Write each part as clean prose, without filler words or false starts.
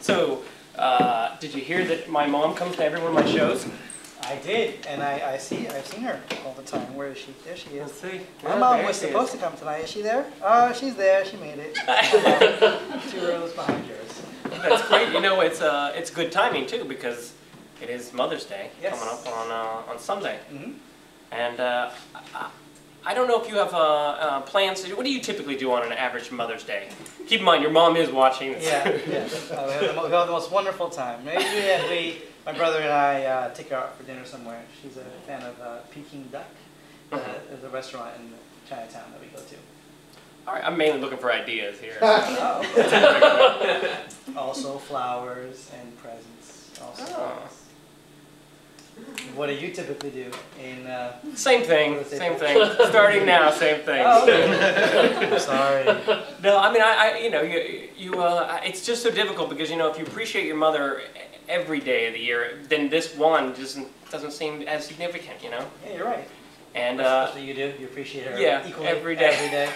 So, did you hear that my mom comes to every one of my shows? I did, and I've seen her all the time. Where is she? There she is. Let's see. My mom was supposed to come tonight. Is she there? Oh, she's there. She made it. 2 rows behind yours. That's great. You know, it's good timing too because it is Mother's Day coming up on Sunday. Mm-hmm. And I don't know if you have plans. What do you typically do on an average Mother's Day? Keep in mind, your mom is watching. Yeah. We have the most wonderful time. My brother and I take her out for dinner somewhere. She's a fan of Peking Duck. There's a restaurant in Chinatown that we go to. All right, I'm mainly looking for ideas here. Also flowers and presents. Also. What do you typically do in? Same thing. Starting now, same thing. Oh, okay. I'm sorry. No, I mean, it's just so difficult because if you appreciate your mother every day of the year, then this one just doesn't seem as significant, Yeah, you're right. And especially you do. You appreciate her equally every day. Every day.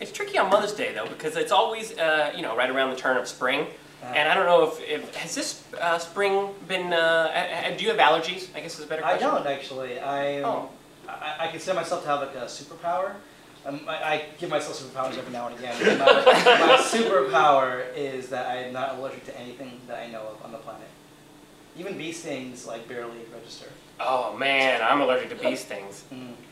It's tricky on Mother's Day though because it's always right around the turn of spring. And I don't know if has this spring been, do you have allergies? I guess is a better question. I don't actually. I consider myself to have like a superpower. I give myself superpowers every now and again. My superpower is that I am not allergic to anything that I know of on the planet. Even bee stings barely register. Oh man, I'm allergic to bee stings.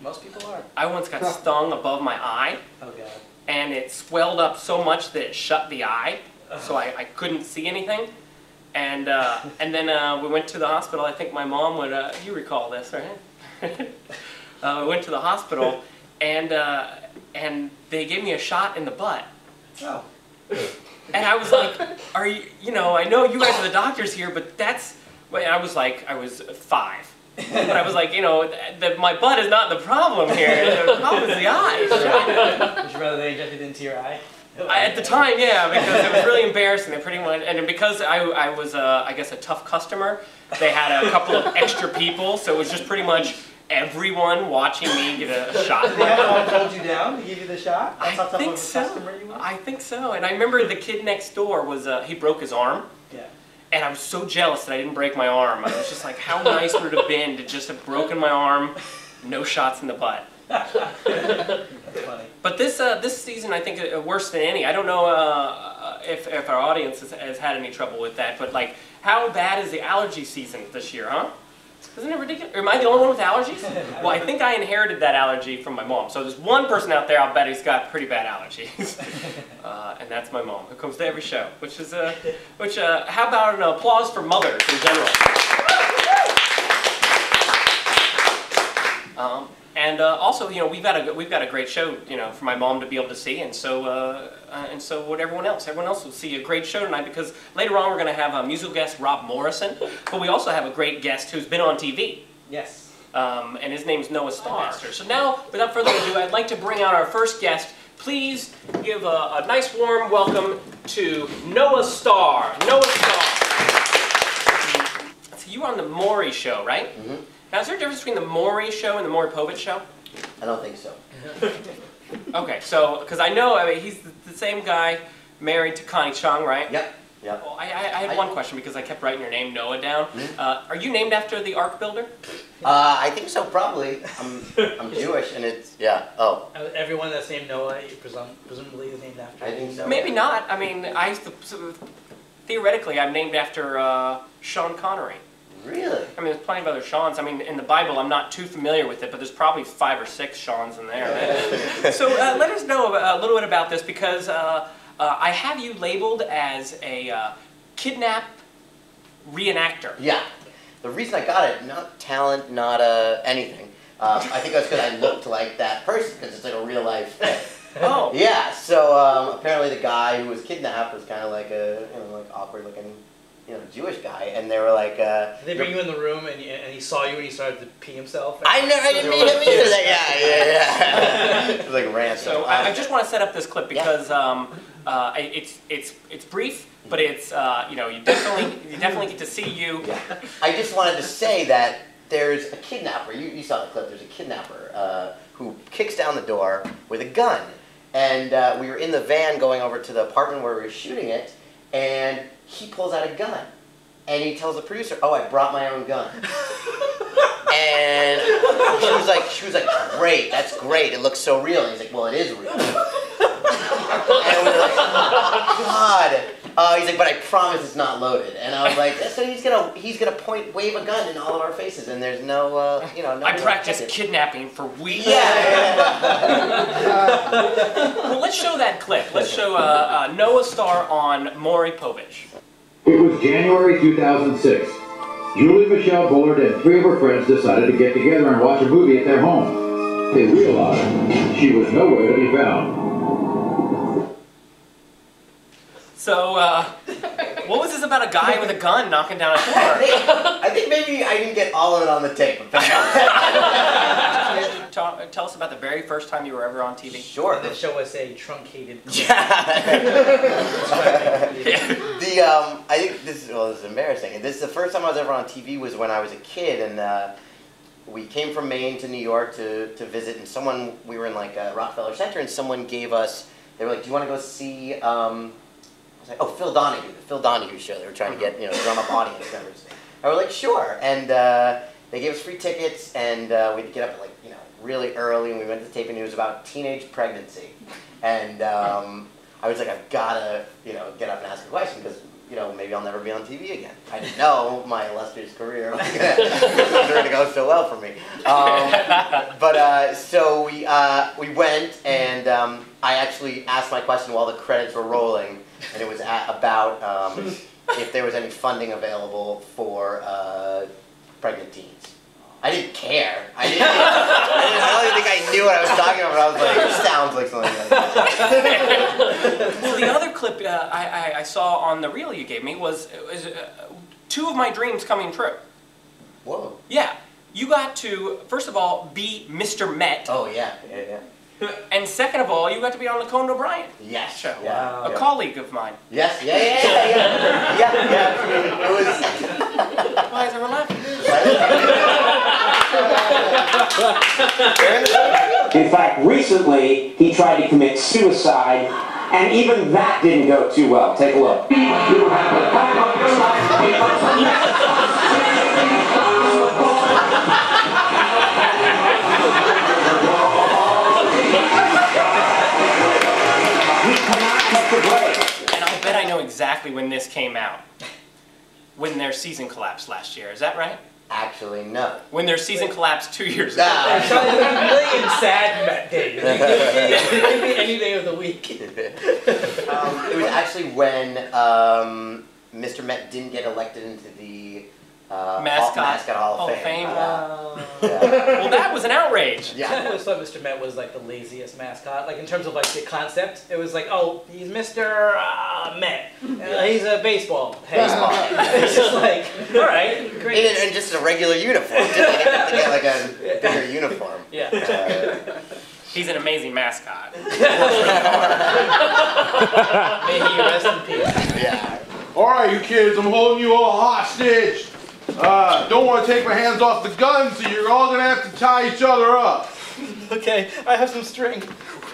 Most people are. I once got stung above my eye. Oh god. And it swelled up so much that it shut the eye. So I couldn't see anything, and then we went to the hospital. I think my mom would. You recall this, right? We went to the hospital, and they gave me a shot in the butt. Oh. And I was like, "Are you? I know you guys are the doctors here, but that's." I was 5, but I was like, my butt is not the problem here. The problem is the eye. Would you rather they injected into your eye? At the time, yeah, because it was really embarrassing. They pretty much, and because I was, I guess, a tough customer, they had a couple of extra people, so it was just pretty much everyone watching me get a shot. Did they have to hold you down to give you the shot? That's how tough of a customer you were? I think so. And I remember the kid next door he broke his arm. Yeah. And I was so jealous that I didn't break my arm. I was just like, how nice would it have been to just have broken my arm, no shots in the butt. That's funny. But this season, I think, worse than any. I don't know if our audience has had any trouble with that, but how bad is the allergy season this year, huh? Isn't it ridiculous? Am I the only one with allergies? Well, I think I inherited that allergy from my mom. So there's one person out there, I'll bet he's got pretty bad allergies, and that's my mom, who comes to every show. How about an applause for mothers in general? And also, we've got a great show, for my mom to be able to see, and so would everyone else. Everyone else will see a great show tonight because later on we're going to have a musical guest, Rob Morrison, but we also have a great guest who's been on TV. Yes. And his name's Noah Starr. So now, without further ado, I'd like to bring out our first guest. Please give a nice warm welcome to Noah Starr. Noah Starr. So you were on the Maury Show, right? Mm-hmm. Now, is there a difference between the Maury Show and the Maury Povich Show? I don't think so. Okay, so, because I know, he's the same guy married to Connie Chung, right? Yep. Yep. Well, I had one question because I kept writing your name, Noah, down. Mm-hmm. Are you named after the Ark Builder? I think so, probably. I'm Jewish, and it's, yeah. Oh. Everyone that's named Noah, presumably is named after. I think so. Maybe not. I mean, theoretically, I'm named after Sean Connery. Really? I mean, there's plenty of other Seans. I mean, in the Bible, I'm not too familiar with it, but there's probably 5 or 6 Seans in there. So let us know a little bit about this because I have you labeled as a kidnap reenactor. Yeah. The reason I got it, not talent, not anything. I think that's because I looked like that person because it's like a real life thing. Oh. Yeah. So apparently the guy who was kidnapped was kind of like a awkward looking. Jewish guy, and they were like, Did they bring you in the room and he saw you and he started to pee himself? I didn't mean him either. Yeah. It was like a rant. So I just want to set up this clip because it's brief, but it's you definitely get to see you. Yeah. I just wanted to say that there's a kidnapper. You saw the clip. There's a kidnapper who kicks down the door with a gun, and we were in the van going over to the apartment where we were shooting it. and he pulls out a gun. And he tells the producer, "Oh, I brought my own gun." And she was like, "Great, that's great. It looks so real." And he's like, "Well, it is real." And we were like, "Oh, God." He's like, "But I promise it's not loaded." And I was like, "So he's gonna wave a gun in all of our faces, and there's no, no." I practiced kidnapping for weeks. Yeah. Well, let's show that clip. Let's show Noah Star on Maury Povich. It was January 2006. Julie Michelle Bullard and 3 of her friends decided to get together and watch a movie at their home. They realized she was nowhere to be found. So, what was this about a guy with a gun knocking down a door? I think maybe I didn't get all of it on the tape. Tell us about the very first time you were ever on TV. Sure. They show us a truncated. I think this is embarrassing. This is the first time I was ever on TV was when I was a kid, and we came from Maine to New York to visit, and we were in like Rockefeller Center, and someone gave us. They were like, "Do you want to go see?" I was like, "Oh, Phil Donahue, the Phil Donahue show." They were trying to get drum up audience members. And we're like, "Sure," and they gave us free tickets, and we had to get up at really early, and we went to the tape, and it was about teenage pregnancy, and I was like, I've gotta get up and ask a question because maybe I'll never be on TV again. I didn't know my illustrious career was going to go so well for me. So we went, and I actually asked my question while the credits were rolling, and it was about if there was any funding available for pregnant teens. I didn't care. I don't even think I knew what I was talking about, but I was like, it sounds like something like that. So the other clip I saw on the reel you gave me was 2 of my dreams coming true. Whoa. Yeah. You got to, first of all, be Mr. Met. Oh, yeah. And second of all, you got to be on the Conan O'Brien Yes. show. Yeah. A colleague of mine. Yes. Yeah. It was. Why is everyone laughing? In fact, recently, he tried to commit suicide, and even that didn't go too well. Take a look. And I'll bet I know exactly when this came out. When their season collapsed last year. Is that right? Actually, no. When their season collapsed 2 years ago. There's a million sad Met days. It could be any day of the week. It was actually when Mr. Met didn't get elected into the Mascot Hall of Fame. Well, that was an outrage. Yeah. I always thought Mr. Met was like the laziest mascot. Like in terms of like the concept, it was like, oh, he's Mr. Met. He's a baseball. Baseball. It's just like, all right, great. And just a regular uniform. Didn't have to get like a bigger uniform. Yeah. He's an amazing mascot. May he rest in peace. Yeah. All right, you kids, I'm holding you all hostage. Don't want to take my hands off the gun, so you're all going to have to tie each other up. Okay, I have some string.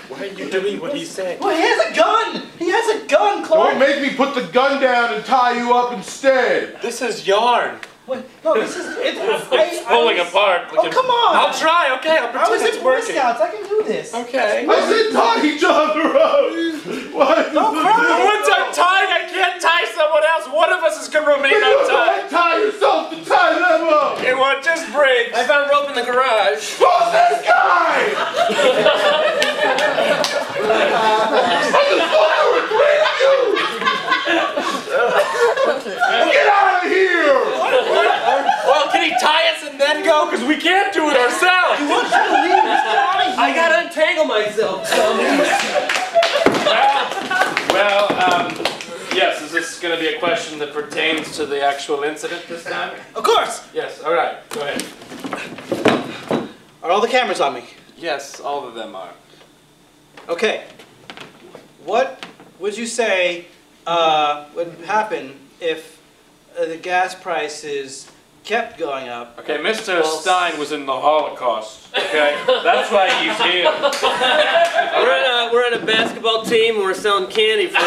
Why are you doing what he's saying? Well, he has a gun! He has a gun, Clark! Don't make me put the gun down and tie you up instead. This is yarn. What? No, this is... It's falling apart. Oh, come on! I'll try, okay? I'll I was pretend it's in Boy working. Scouts. I can do this. Okay. I said tie each other up. What? Don't cry. Once I'm tying, I can't tie someone else. One of us is going to remain untied. Tie yourself to tie them up. Okay, well, it just breaks. I found rope in the garage. Who's this guy? I just thought I would bring you. Get out of here. Well, can he tie us and then go? Because we can't do it ourselves. He wants you to leave. Let's get out of here. I gotta untangle myself. Yes, is this going to be a question that pertains to the actual incident this time? Of course. Yes, all right, go ahead. Are all the cameras on me? Yes, all of them are. Okay. What would you say would happen if the gas prices kept going up? Okay, Mr. Stein was in the Holocaust, okay? That's why he's here. We're in a basketball team and we're selling candy for...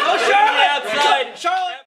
Oh, sure.